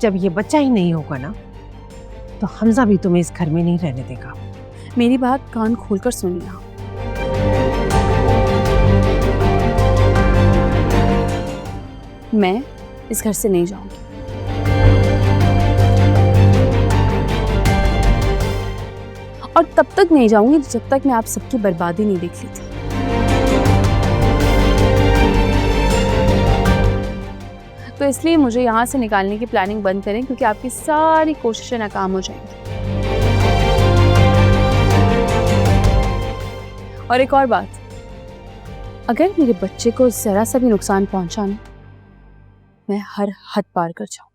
जब ये बच्चा ही नहीं होगा ना, तो हमजा भी तुम्हें इस घर में नहीं रहने देगा। मेरी बात कान खोलकर सुनिए आप। मैं इस घर से नहीं जाऊंगी। और तब तक नहीं जाऊंगी जब तक मैं आप सबकी बर्बादी नहीं देख लेती। तो इसलिए मुझे यहाँ से निकालने की प्लानिंग बंद करें, क्योंकि आपकी सारी कोशिशें नाकाम हो जाएंगी। और एक और बात, अगर मेरे बच्चे को जरा सा भी नुकसान पहुंचा ना, मैं हर हद पार कर जाऊंगी।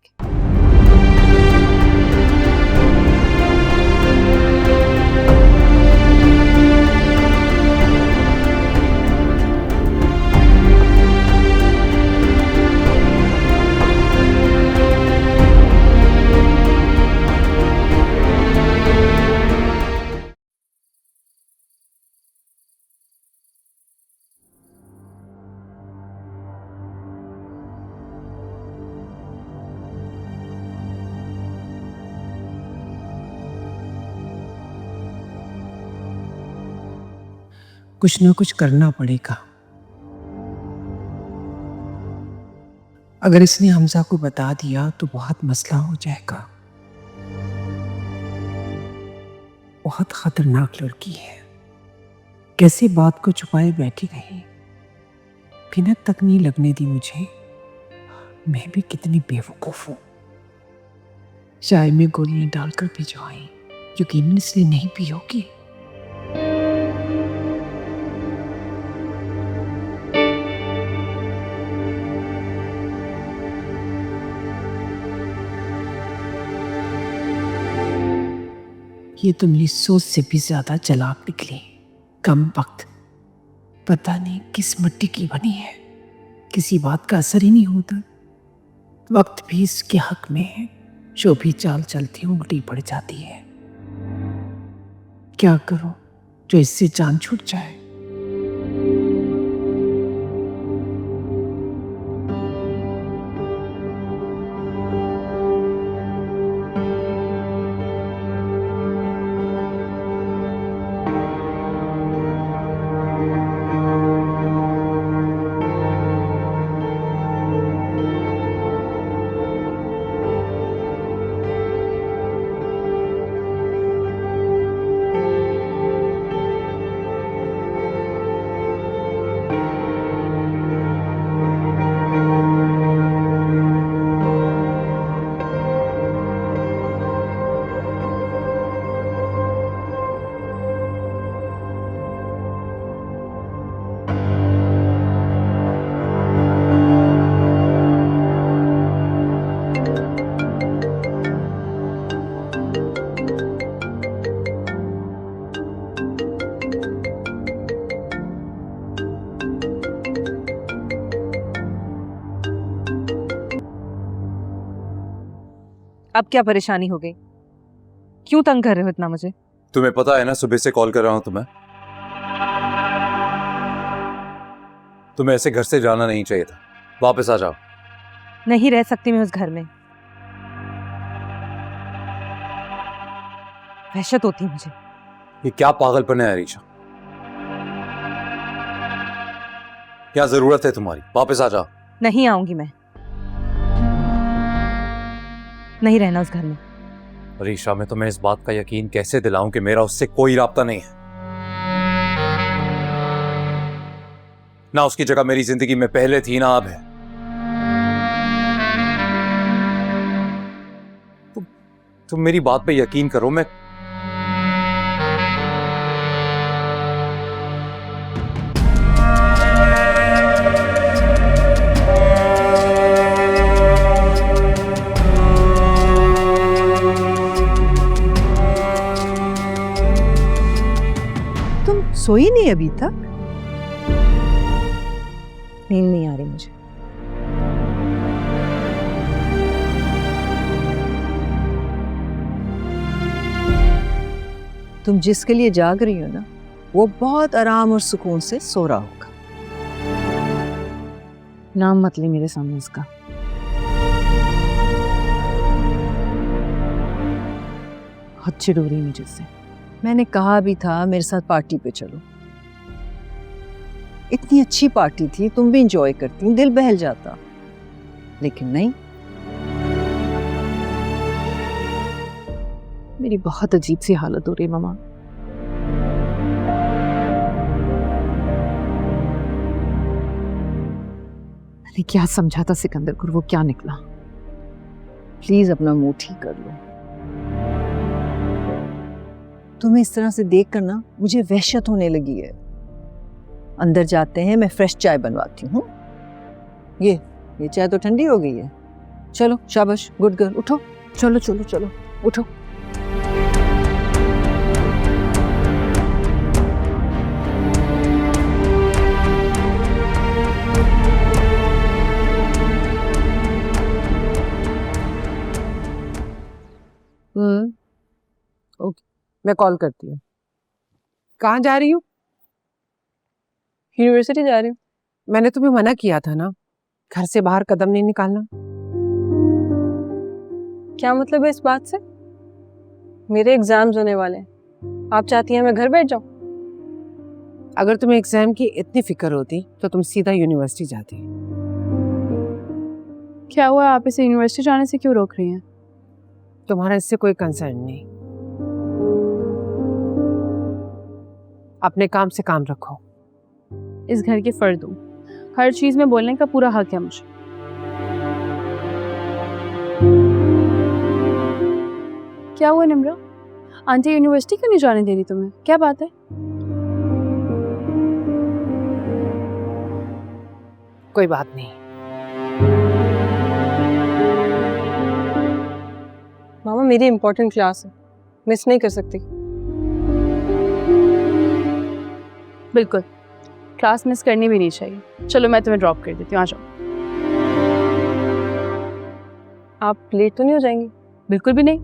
कुछ ना कुछ करना पड़ेगा। अगर इसने हमजा को बता दिया तो बहुत मसला हो जाएगा। बहुत खतरनाक लड़की है, कैसे बात को छुपाए बैठी रही, भिनक तक नहीं लगने दी मुझे। मैं भी कितनी बेवकूफ हूं। चाय में गोलियां डालकर भिजवाई, यकीनन इसने नहीं पी होगी। ये तो मेरी सोच से भी ज्यादा चालाक निकली। कम वक्त, पता नहीं किस मिट्टी की बनी है, किसी बात का असर ही नहीं होता। वक्त भी इसके हक में है, जो भी चाल चलती उल्टी पड़ जाती है। क्या करूं जो इससे जान छूट जाए। अब क्या परेशानी हो गई? क्यों तंग कर रहे हो इतना मुझे? तुम्हें पता है ना, सुबह से कॉल कर रहा हूं तुम्हें ऐसे घर से जाना नहीं चाहिए था। वापस आ जाओ। नहीं रह सकती मैं उस घर में, वहशत होती है मुझे। ये क्या पागलपन है अरीशा? क्या जरूरत है तुम्हारी? वापस आ जाओ। नहीं आऊंगी मैं, नहीं रहना उस घर में। अरीशा, मैं तुम्हें इस बात का यकीन कैसे दिलाऊं कि मेरा उससे कोई राब्ता नहीं है। ना उसकी जगह मेरी जिंदगी में पहले थी, ना अब है। तुम मेरी बात पे यकीन करो। मैं सोई नहीं अभी तक? नींद नहीं आ रही मुझे। तुम जिसके लिए जाग रही हो ना, वो बहुत आराम और सुकून से सो रहा होगा। नाम मत ले मेरे सामने उसका। बहुत चिढ़ हो रही मुझे इससे। मैंने कहा भी था मेरे साथ पार्टी पे चलो, इतनी अच्छी पार्टी थी, तुम भी इंजॉय करती, दिल बहल जाता, लेकिन नहीं। मेरी बहुत अजीब सी हालत हो रही है मामा। मैंने क्या समझा था सिकंदर को, वो क्या निकला। प्लीज अपना मुंह ठीक कर लो। तुम्हें इस तरह से देख कर ना मुझे वहशत होने लगी है। अंदर जाते हैं, मैं फ्रेश चाय बनवाती हूँ। ये चाय तो ठंडी हो गई है। चलो शाबाश, गुड गर्ल, उठो, चलो चलो चलो उठो। ओके, मैं कॉल करती हूँ। कहाँ जा रही हूँ? यूनिवर्सिटी जा रही हूँ। मैंने तुम्हें मना किया था ना, घर से बाहर कदम नहीं निकालना। क्या मतलब है इस बात से? मेरे एग्जाम्स होने वाले हैं, आप चाहती हैं मैं घर बैठ जाऊं? अगर तुम्हें एग्जाम की इतनी फिक्र होती तो तुम सीधा यूनिवर्सिटी जाती। क्या हुआ, आप इसे यूनिवर्सिटी जाने से क्यों रोक रही हैं? तुम्हारा इससे कोई कंसर्न नहीं। अपने काम से काम रखो। इस घर के फर्द हूँ, हर चीज में बोलने का पूरा हक है मुझे। क्या हुआ निम्रा, आंटी यूनिवर्सिटी क्यों नहीं जाने दे रही तुम्हें? क्या बात है? कोई बात नहीं। मामा मेरी इंपॉर्टेंट क्लास है, मिस नहीं कर सकती। बिल्कुल, क्लास मिस करनी भी नहीं चाहिए। चलो मैं तुम्हें ड्रॉप कर देती हूँ, आ जाओ। आप लेट तो नहीं हो जाएंगी? बिल्कुल भी नहीं,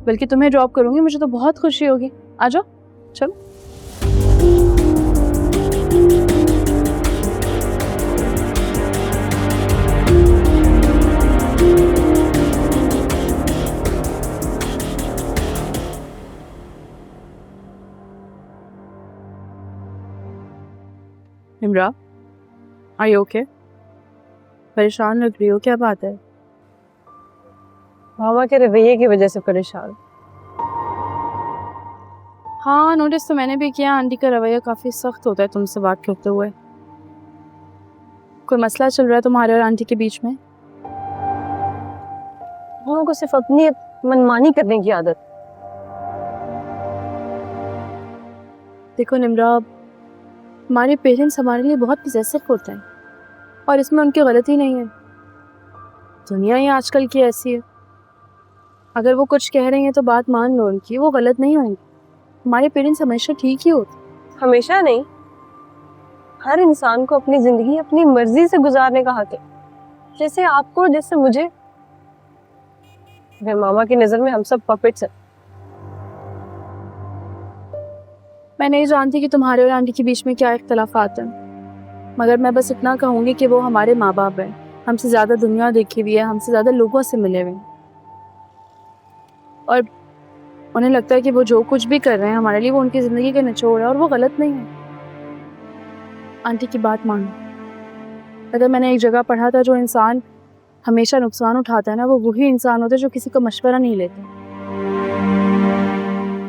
बल्कि तुम्हें ड्रॉप करूंगी, मुझे तो बहुत खुशी होगी। आ जाओ, चलो। Nimra, are you okay? परेशान लग रही हो, क्या बात है? मामा के रवैये की वजह से परेशान। हाँ, नोटिस तो मैंने भी किया, आंटी का रवैया काफी सख्त होता है तुमसे बात करते हुए। कोई मसला चल रहा है तुम्हारे और आंटी के बीच में? मामा को सिर्फ अपनी मनमानी करने की आदत। देखो निम्रा, हमारे पेरेंट्स हमारे लिए बहुत पॉसेसिव होते हैं और इसमें उनकी गलती नहीं है। दुनिया ही आजकल की ऐसी है, अगर वो कुछ कह रही हैं तो बात मान लो उनकी, वो गलत नहीं होंगी। हमारे पेरेंट्स हमेशा ठीक ही होते। हमेशा नहीं, हर इंसान को अपनी जिंदगी अपनी मर्जी से गुजारने का हक है, जैसे आपको, जैसे मुझे। मामा की नजर में हम सब पपेट्स हैं। मैं नहीं जानती कि तुम्हारे और आंटी के बीच में क्या इख्तलाफात हैं, मगर मैं बस इतना कहूँगी कि वो हमारे माँ बाप हैं, हमसे ज़्यादा दुनिया देखी हुई है, हमसे ज़्यादा लोगों से मिले हुए हैं, और उन्हें लगता है कि वो जो कुछ भी कर रहे हैं हमारे लिए वो उनकी ज़िंदगी का निचोड़ है, और वो गलत नहीं है। आंटी की बात मानो, अगर मैंने एक जगह पढ़ा था जो इंसान हमेशा नुकसान उठाता है ना, वो वही इंसान होता है जो किसी का मशवरा नहीं लेता।